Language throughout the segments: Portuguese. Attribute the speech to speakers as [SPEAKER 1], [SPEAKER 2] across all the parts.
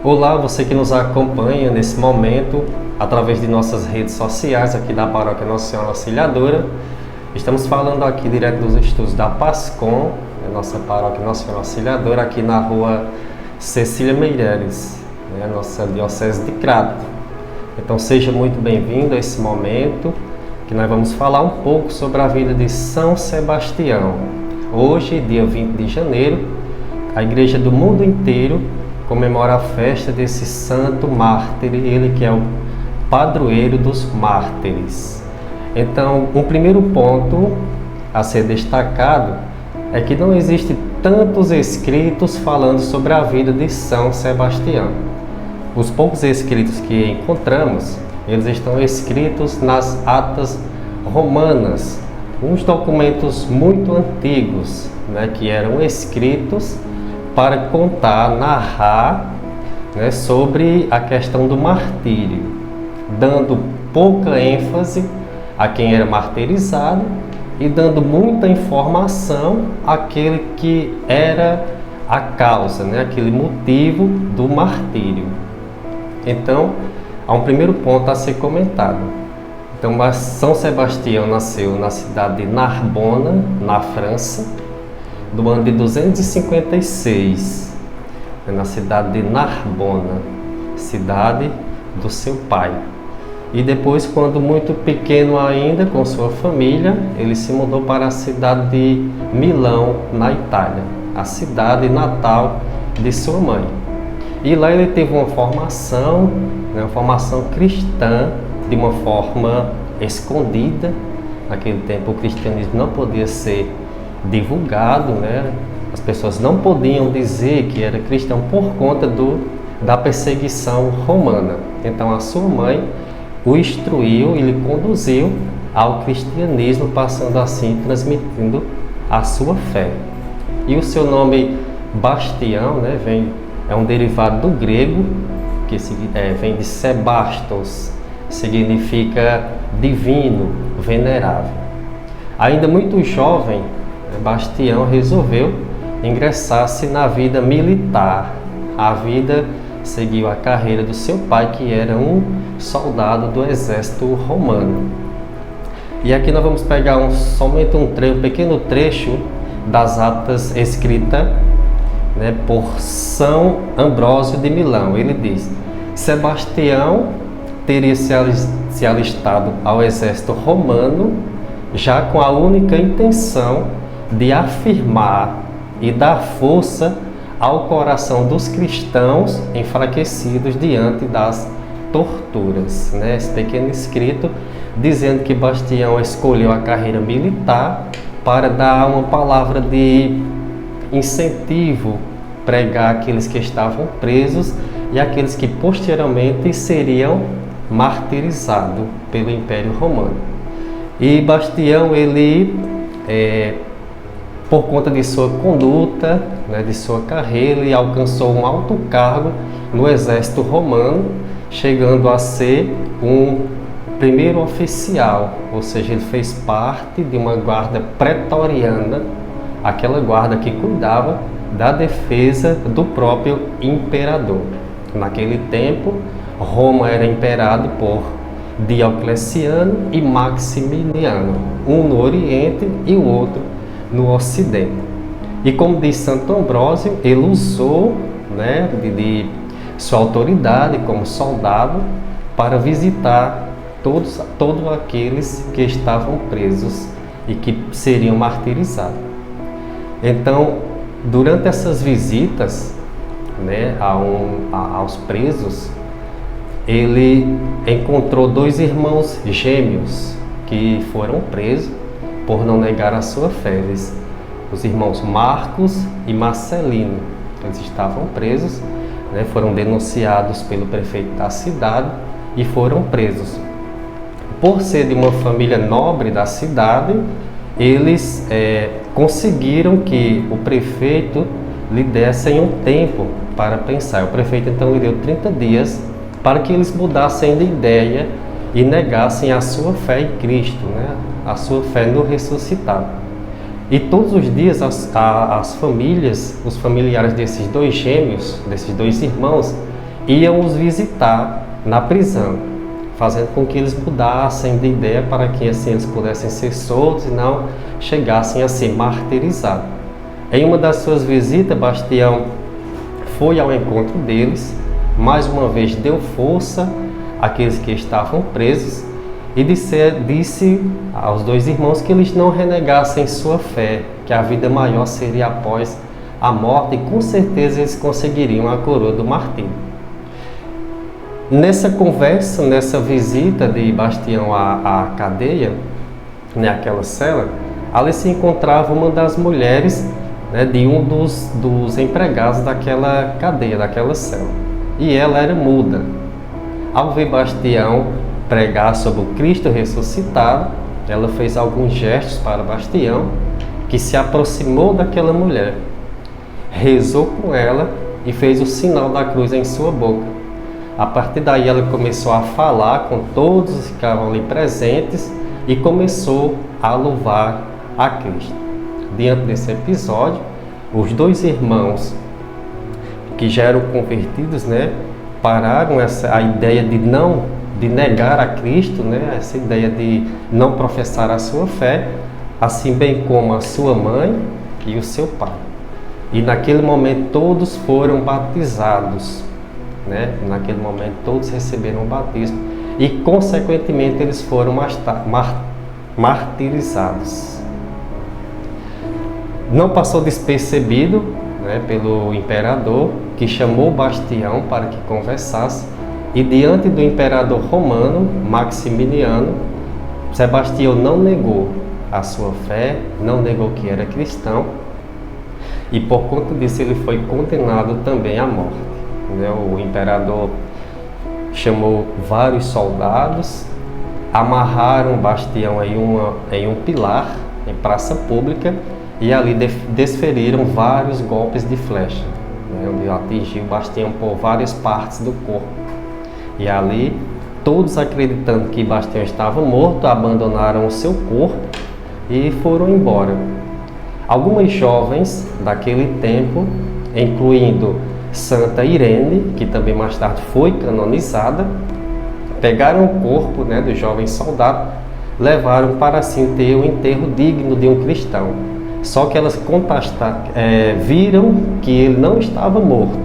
[SPEAKER 1] Olá, você que nos acompanha nesse momento através de nossas redes sociais aqui da Paróquia Nossa Senhora Auxiliadora. Estamos falando aqui direto dos estudos da PASCOM, nossa Paróquia Nossa Senhora Auxiliadora, aqui na rua Cecília Meireles, nossa Diocese de Crato. Então seja muito bem-vindo a esse momento que nós vamos falar um pouco sobre a vida de São Sebastião. Hoje, dia 20 de janeiro, a Igreja do mundo inteiro comemora a festa desse santo mártir, ele que é o padroeiro dos mártires. Então, um primeiro ponto a ser destacado é que não existe tantos escritos falando sobre a vida de São Sebastião. Os poucos escritos que encontramos, eles estão escritos nas atas romanas, uns documentos muito antigos, que eram escritos para contar, narrar sobre a questão do martírio, dando pouca ênfase a quem era martirizado e dando muita informação àquele que era a causa, aquele motivo do martírio. Então, há um primeiro ponto a ser comentado. Então, São Sebastião nasceu na cidade de Narbona, na França, do ano de 256, na cidade de Narbona, cidade do seu pai. E depois, quando muito pequeno ainda, com sua família, ele se mudou para a cidade de Milão, na Itália, a cidade natal de sua mãe. E lá ele teve uma formação cristã, de uma forma escondida. Naquele tempo o cristianismo não podia ser divulgado, As pessoas não podiam dizer que era cristão por conta da perseguição romana. Então a sua mãe o instruiu e lhe conduziu ao cristianismo, passando assim, transmitindo a sua fé. E o seu nome Bastião, é um derivado do grego, que vem de Sebastos, significa divino, venerável. Ainda muito jovem, Bastião resolveu ingressar-se na vida militar. Seguiu a carreira do seu pai, que era um soldado do exército romano. E aqui nós vamos pegar somente um pequeno trecho das atas escritas por São Ambrósio de Milão. Ele diz: Sebastião teria se alistado ao exército romano já com a única intenção de afirmar e dar força ao coração dos cristãos enfraquecidos diante das torturas. Esse pequeno escrito dizendo que Bastião escolheu a carreira militar para dar uma palavra de incentivo, pregar aqueles que estavam presos e aqueles que posteriormente seriam martirizados pelo Império Romano. E Bastião, ele por conta de sua conduta, de sua carreira, ele alcançou um alto cargo no exército romano, chegando a ser um primeiro oficial, ou seja, ele fez parte de uma guarda pretoriana, aquela guarda que cuidava da defesa do próprio imperador. Naquele tempo, Roma era imperado por Diocleciano e Maximiliano, um no Oriente e o outro no Ocidente. E como diz Santo Ambrósio, ele usou de sua autoridade como soldado para visitar todos aqueles que estavam presos e que seriam martirizados. Então, durante essas visitas aos presos, ele encontrou dois irmãos gêmeos que foram presos por não negar a sua fé. Os irmãos Marcos e Marcelino, eles estavam presos, foram denunciados pelo prefeito da cidade e foram presos. Por ser de uma família nobre da cidade, eles conseguiram que o prefeito lhe desse um tempo para pensar. O prefeito então lhe deu 30 dias para que eles mudassem de ideia e negassem a sua fé em Cristo, a sua fé no ressuscitado. E todos os dias as famílias, os familiares desses dois gêmeos, desses dois irmãos, iam os visitar na prisão, fazendo com que eles mudassem de ideia para que assim eles pudessem ser soltos e não chegassem a ser martirizados. Em uma das suas visitas, Bastião foi ao encontro deles, mais uma vez deu força àqueles que estavam presos e disse aos dois irmãos que eles não renegassem sua fé, que a vida maior seria após a morte e com certeza eles conseguiriam a coroa do martírio. Nessa conversa, nessa visita de Bastião à cadeia, naquela cela, ali se encontrava uma das mulheres, né, de um dos empregados daquela cadeia, daquela cela. E ela era muda. Ao ver Bastião pregar sobre o Cristo ressuscitado, ela fez alguns gestos para Bastião, que se aproximou daquela mulher, rezou com ela e fez o sinal da cruz em sua boca. A partir daí ela começou a falar com todos que estavam ali presentes e começou a louvar a Cristo. Diante desse episódio, os dois irmãos que já eram convertidos, né, pararam a ideia de negar a Cristo, né, essa ideia de não professar a sua fé, assim bem como a sua mãe e o seu pai. E naquele momento todos foram batizados, né? Naquele momento todos receberam o batismo e consequentemente eles foram martirizados. Não passou despercebido, né, pelo imperador, que chamou Bastião para que conversasse, e diante do imperador romano Maximiliano, Sebastião não negou a sua fé, não negou que era cristão, e por conta disso ele foi condenado também à morte. O imperador chamou vários soldados, amarraram Bastião em um pilar, em praça pública, e ali desferiram vários golpes de flecha, né, onde atingiu Bastião por várias partes do corpo. E ali, todos acreditando que Bastião estava morto, abandonaram o seu corpo e foram embora. Algumas jovens daquele tempo, incluindo Santa Irene, que também mais tarde foi canonizada, pegaram o corpo, né, do jovem soldado, levaram para assim ter um enterro digno de um cristão. Só que elas viram que ele não estava morto,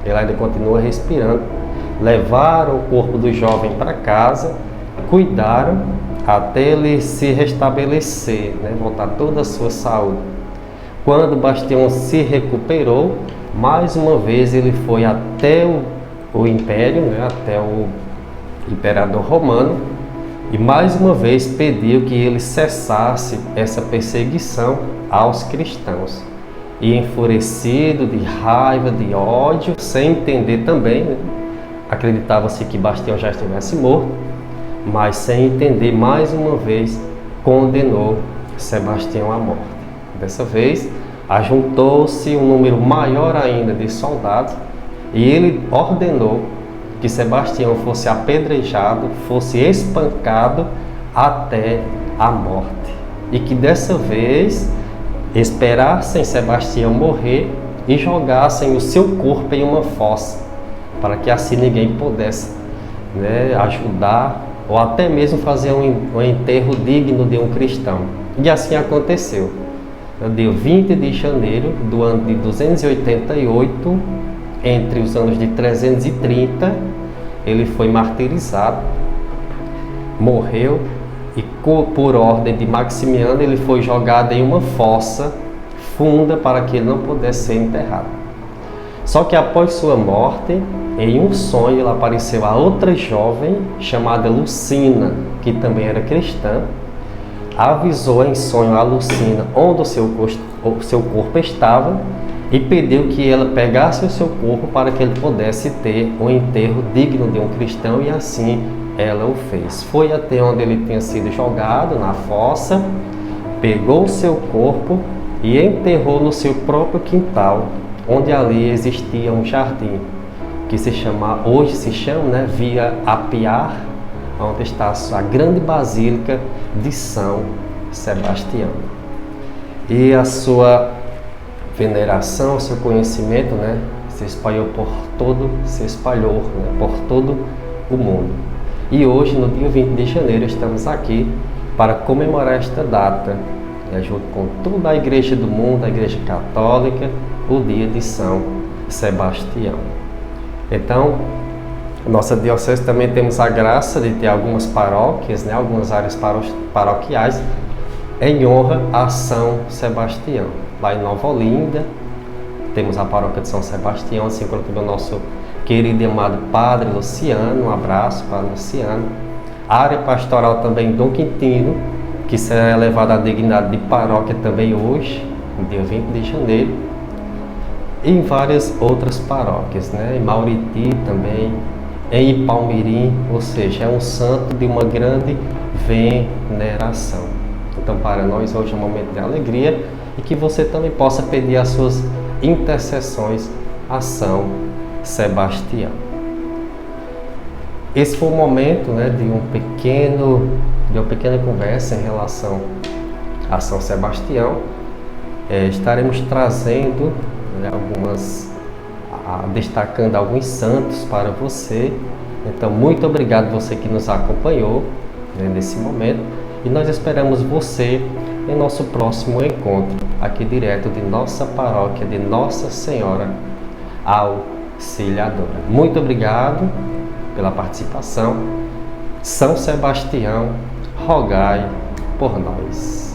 [SPEAKER 1] ele ainda continua respirando. Levaram o corpo do jovem para casa, cuidaram até ele se restabelecer, né, voltar toda a sua saúde. Quando Bastião se recuperou, mais uma vez ele foi até o Império, né, até o imperador romano, e mais uma vez pediu que ele cessasse essa perseguição aos cristãos. E enfurecido, de raiva, de ódio, sem entender também, né, acreditava-se que Bastião já estivesse morto, mas sem entender, mais uma vez condenou Sebastião à morte. Dessa vez, ajuntou-se um número maior ainda de soldados e ele ordenou que Sebastião fosse apedrejado, fosse espancado até a morte. E que dessa vez esperassem Sebastião morrer e jogassem o seu corpo em uma fossa, para que assim ninguém pudesse, né, ajudar ou até mesmo fazer um enterro digno de um cristão. E assim aconteceu. No dia 20 de janeiro do ano de 288, entre os anos de 330, ele foi martirizado, morreu e por ordem de Maximiano ele foi jogado em uma fossa funda para que ele não pudesse ser enterrado. Só que após sua morte, em um sonho, ela apareceu a outra jovem chamada Lucina, que também era cristã, avisou em sonho a Lucina onde o seu corpo estava e pediu que ela pegasse o seu corpo para que ele pudesse ter um enterro digno de um cristão, e assim ela o fez. Foi até onde ele tinha sido jogado, na fossa, pegou o seu corpo e enterrou no seu próprio quintal, onde ali existia um jardim, que hoje se chama, né, Via Apiar, onde está a grande basílica de São Sebastião. E a sua veneração, o seu conhecimento, né, se espalhou né, por todo o mundo. E hoje, no dia 20 de janeiro, estamos aqui para comemorar esta data, né, junto com toda a igreja do mundo, a igreja católica, o dia de São Sebastião. Então, nossa diocese também temos a graça de ter algumas paróquias, né, algumas áreas paroquiais em honra a São Sebastião. Lá em Nova Olinda, temos a paróquia de São Sebastião, assim como o nosso querido e amado Padre Luciano, um abraço para Luciano. A área pastoral também Dom Quintino, que será elevada à dignidade de paróquia também hoje, no dia 20 de janeiro. E em várias outras paróquias, né? Em Mauriti também, em Ipalmirim, ou seja, é um santo de uma grande veneração. Então, para nós hoje é um momento de alegria e que você também possa pedir as suas intercessões a São Sebastião. Esse foi o momento, né, de uma pequena conversa em relação a São Sebastião. Estaremos trazendo, né, destacando alguns santos para você. Então, muito obrigado você que nos acompanhou, né, nesse momento, e nós esperamos você em nosso próximo encontro, aqui direto de nossa paróquia de Nossa Senhora Auxiliadora. Muito obrigado pela participação. São Sebastião, rogai por nós.